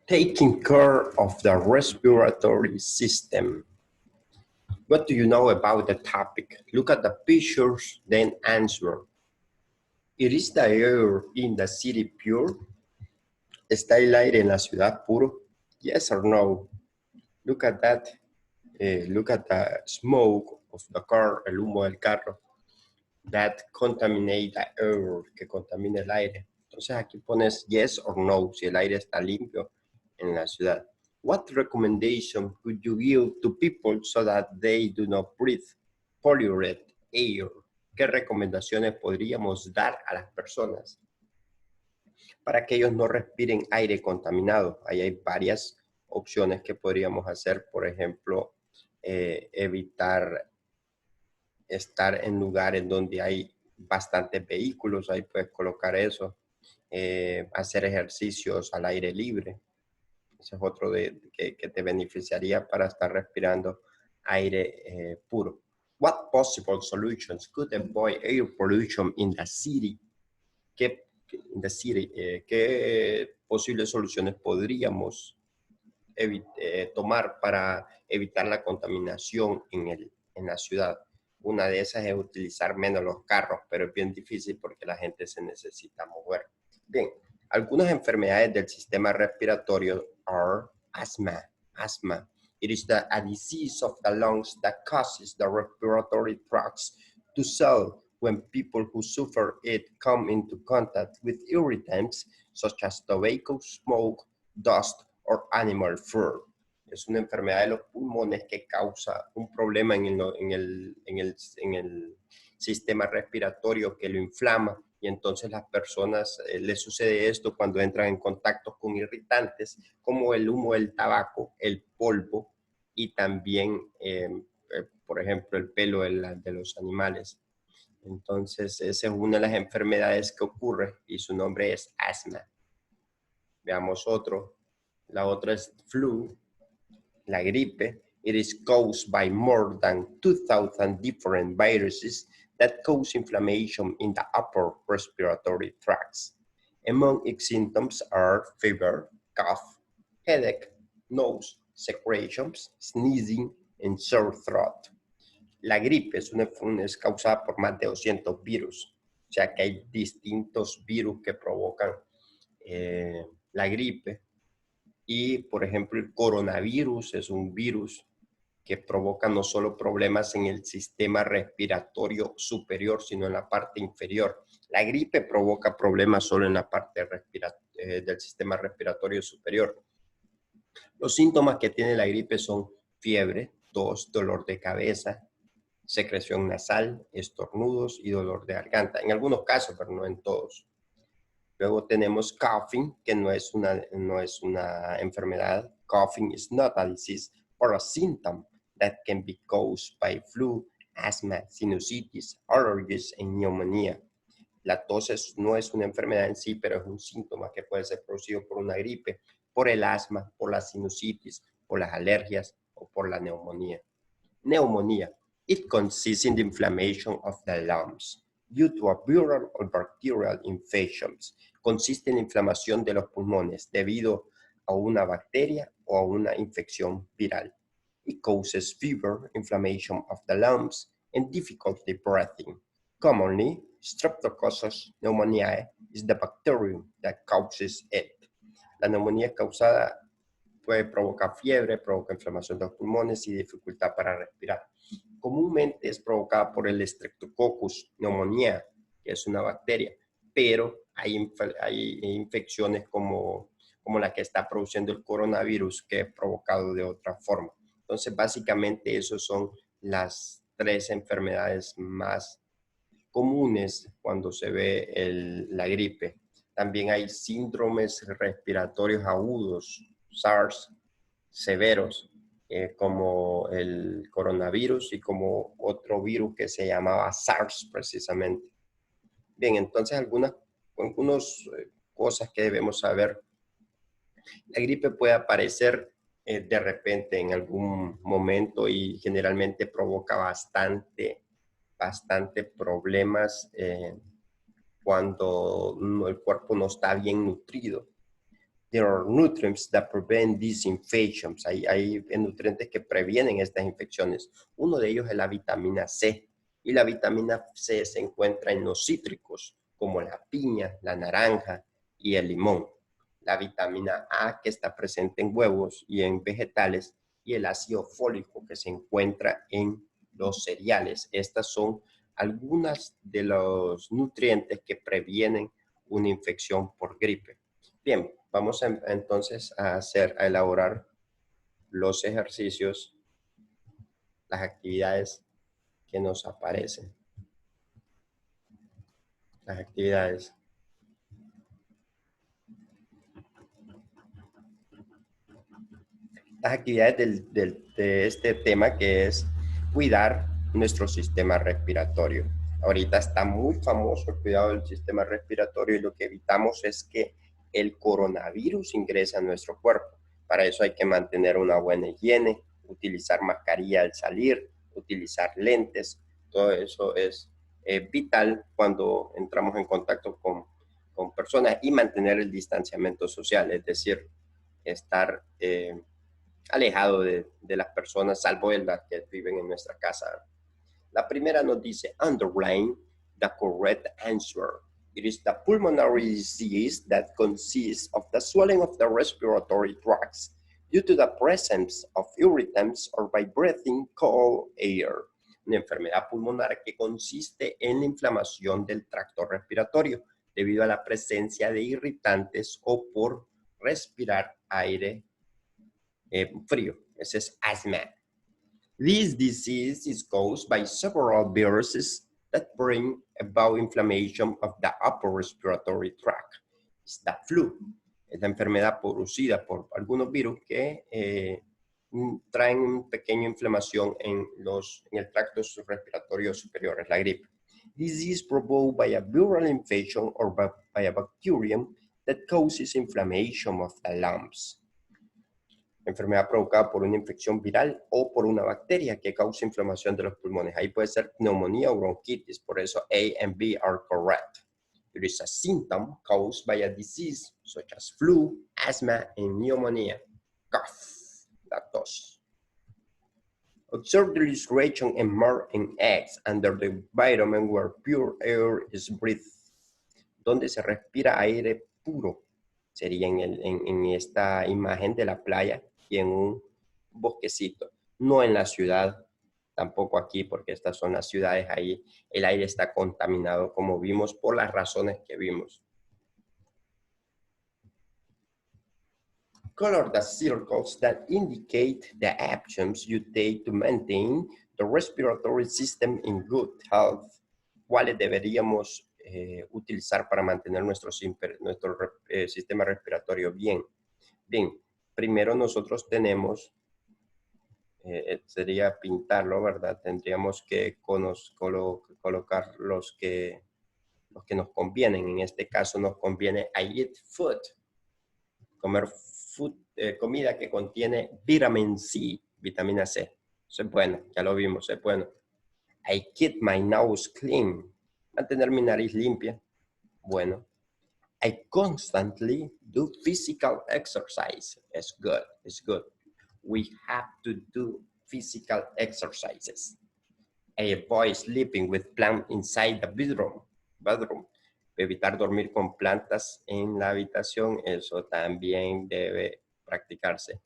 Taking care of the respiratory system. What do you know about the topic? Look at the pictures, then answer. ¿Is the air in the city pure? ¿Está el aire en la ciudad puro? Yes or no? Look at that. Look at the smoke of the car, el humo del carro. That contaminate the air, que contamina el aire. Entonces aquí pones yes or no, si el aire está limpio en la ciudad. What recommendation would you give to people so that they do not breathe polluted air? ¿Qué recomendaciones podríamos dar a las personas para que ellos no respiren aire contaminado? Ahí hay varias opciones que podríamos hacer, por ejemplo, evitar estar en lugares donde hay bastantes vehículos, ahí puedes colocar eso, hacer ejercicios al aire libre, ese es otro que te beneficiaría para estar respirando aire puro. What possible solutions could avoid air pollution in the city? ¿Qué posibles soluciones podríamos tomar para evitar la contaminación en la ciudad? Una de esas es utilizar menos los carros, pero es bien difícil porque la gente se necesita mover. Bien, algunas enfermedades del sistema respiratorio are asthma. Asthma. It is a disease of the lungs that causes the respiratory tracts to swell when people who suffer it come into contact with irritants such as tobacco, smoke, dust, or animal fur. Es una enfermedad de los pulmones que causa un problema en el sistema respiratorio que lo inflama y entonces las personas les sucede esto cuando entran en contacto con irritantes como el humo del tabaco, el polvo y también, por ejemplo, el pelo de los animales. Entonces, esa es una de las enfermedades que ocurre y su nombre es asma. Veamos otro. La otra es flu, la gripe. It is caused by more than 2,000 different viruses that cause inflammation in the upper respiratory tracts. Among its symptoms are fever, cough, headache, nose secretions, sneezing, and sore throat. La gripe es causada por más de 200 virus, o sea que hay distintos virus que provocan la gripe. Y, por ejemplo, el coronavirus es un virus que provoca no solo problemas en el sistema respiratorio superior, sino en la parte inferior. La gripe provoca problemas solo en la parte del sistema respiratorio superior. Los síntomas que tiene la gripe son fiebre, tos, dolor de cabeza, secreción nasal, estornudos y dolor de garganta. En algunos casos, pero no en todos. Luego tenemos coughing, que no es una enfermedad. Coughing is not a disease or a symptom that can be caused by flu, asthma, sinusitis, allergies, and pneumonia. La tos no es una enfermedad en sí, pero es un síntoma que puede ser producido por una gripe, por el asma, por la sinusitis, por las alergias o por la neumonía. Neumonía. It consists in the inflammation of the lungs due to a viral or bacterial infections. Consiste en la inflamación de los pulmones debido a una bacteria o a una infección viral. It causes fever, inflammation of the lungs, and difficulty breathing. Commonly, Streptococcus pneumoniae is the bacterium that causes it. La neumonía causada puede provocar fiebre, provoca inflamación de los pulmones y dificultad para respirar. Comúnmente es provocada por el Streptococcus pneumoniae, que es una bacteria, pero hay infecciones como la que está produciendo el coronavirus, que es provocado de otra forma. Entonces, básicamente, esas son las 3 enfermedades más comunes cuando se ve la gripe. También hay síndromes respiratorios agudos, SARS, severos, como el coronavirus y como otro virus que se llamaba SARS precisamente. Bien, entonces algunas cosas que debemos saber. La gripe puede aparecer de repente en algún momento y generalmente provoca bastante problemas cuando el cuerpo no está bien nutrido. There are nutrients that prevent these infections. Hay nutrientes que previenen estas infecciones. Uno de ellos es la vitamina C. Y la vitamina C se encuentra en los cítricos, como la piña, la naranja y el limón. La vitamina A, que está presente en huevos y en vegetales, y el ácido fólico, que se encuentra en los cereales. Estas son algunas de los nutrientes que previenen una infección por gripe. Bien, vamos entonces a elaborar los ejercicios, las actividades que nos aparecen. Las actividades. Las actividades de este tema, que es cuidar nuestro sistema respiratorio. Ahorita está muy famoso el cuidado del sistema respiratorio y lo que evitamos es que el coronavirus ingrese a nuestro cuerpo. Para eso hay que mantener una buena higiene, utilizar mascarilla al salir, utilizar lentes. Todo eso es vital cuando entramos en contacto con personas y mantener el distanciamiento social, es decir, estar alejado de las personas, salvo de las que viven en nuestra casa. La primera nos dice, underline the correct answer. It is the pulmonary disease that consists of the swelling of the respiratory tracts due to the presence of irritants or by breathing cold air. Una enfermedad pulmonar que consiste en la inflamación del tracto respiratorio debido a la presencia de irritantes o por respirar aire frío. Ese es asthma. This disease is caused by several viruses that bring about inflammation of the upper respiratory tract. It's the flu. Es la enfermedad producida por algunos virus que traen una pequeña inflamación en el tracto respiratorio superior, es la gripe. This is provoked by a viral infection or by a bacterium that causes inflammation of the lungs. Enfermedad provocada por una infección viral o por una bacteria que causa inflamación de los pulmones. Ahí puede ser neumonía o bronquitis, por eso A and B are correct. It is a symptom caused by a disease such as flu, asthma, and pneumonia. Cough, la tos. Observe the illustration and mark in X under the environment where pure air is breathed. Donde se respira aire puro. Sería en esta imagen de la playa y en un bosquecito, no en la ciudad, tampoco aquí, porque estas son las ciudades, ahí el aire está contaminado, como vimos, por las razones que vimos. Color the circles that indicate the actions you take to maintain the respiratory system in good health. ¿Cuáles deberíamos utilizar para mantener nuestro sistema respiratorio bien? Bien, primero nosotros tenemos, sería pintarlo, ¿verdad? Tendríamos que colocar los que nos convienen. En este caso nos conviene eat food, comer comida que contiene vitamin C, vitamina C. Eso es bueno, ya lo vimos, es bueno. I keep my nose clean, mantener mi nariz limpia, bueno. I constantly do physical exercise. It's good. It's good. We have to do physical exercises. I avoid sleeping with plants inside the bedroom. Evitar dormir con plantas en la habitación. Eso también debe practicarse.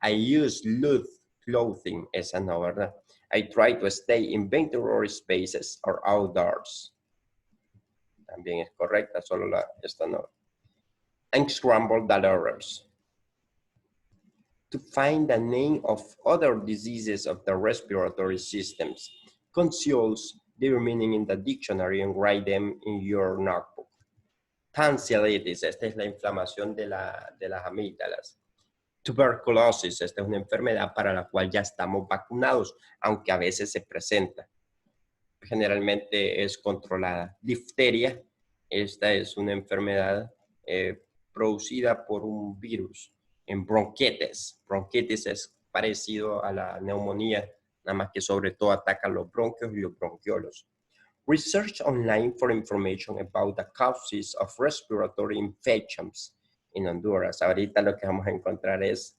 I use loose clothing. Esa no, ¿verdad? I try to stay in ventilated spaces or outdoors. También es correcta, solo esta no. Unscramble the letters. To find the name of other diseases of the respiratory systems, consult their meaning in the dictionary and write them in your notebook. Tonsillitis, esta es la inflamación de las amígdalas. Tuberculosis, esta es una enfermedad para la cual ya estamos vacunados, aunque a veces se presenta. Generalmente es controlada. Difteria, esta es una enfermedad producida por un virus. En bronquitis. Bronquitis es parecido a la neumonía, nada más que sobre todo ataca los bronquios y los bronquiolos. Research online for information about the causes of respiratory infections. en Honduras. Ahorita lo que vamos a encontrar es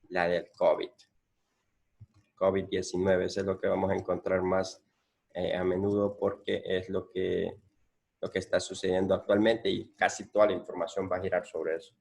la del COVID-19. Eso es lo que vamos a encontrar más a menudo porque es lo que está sucediendo actualmente y casi toda la información va a girar sobre eso.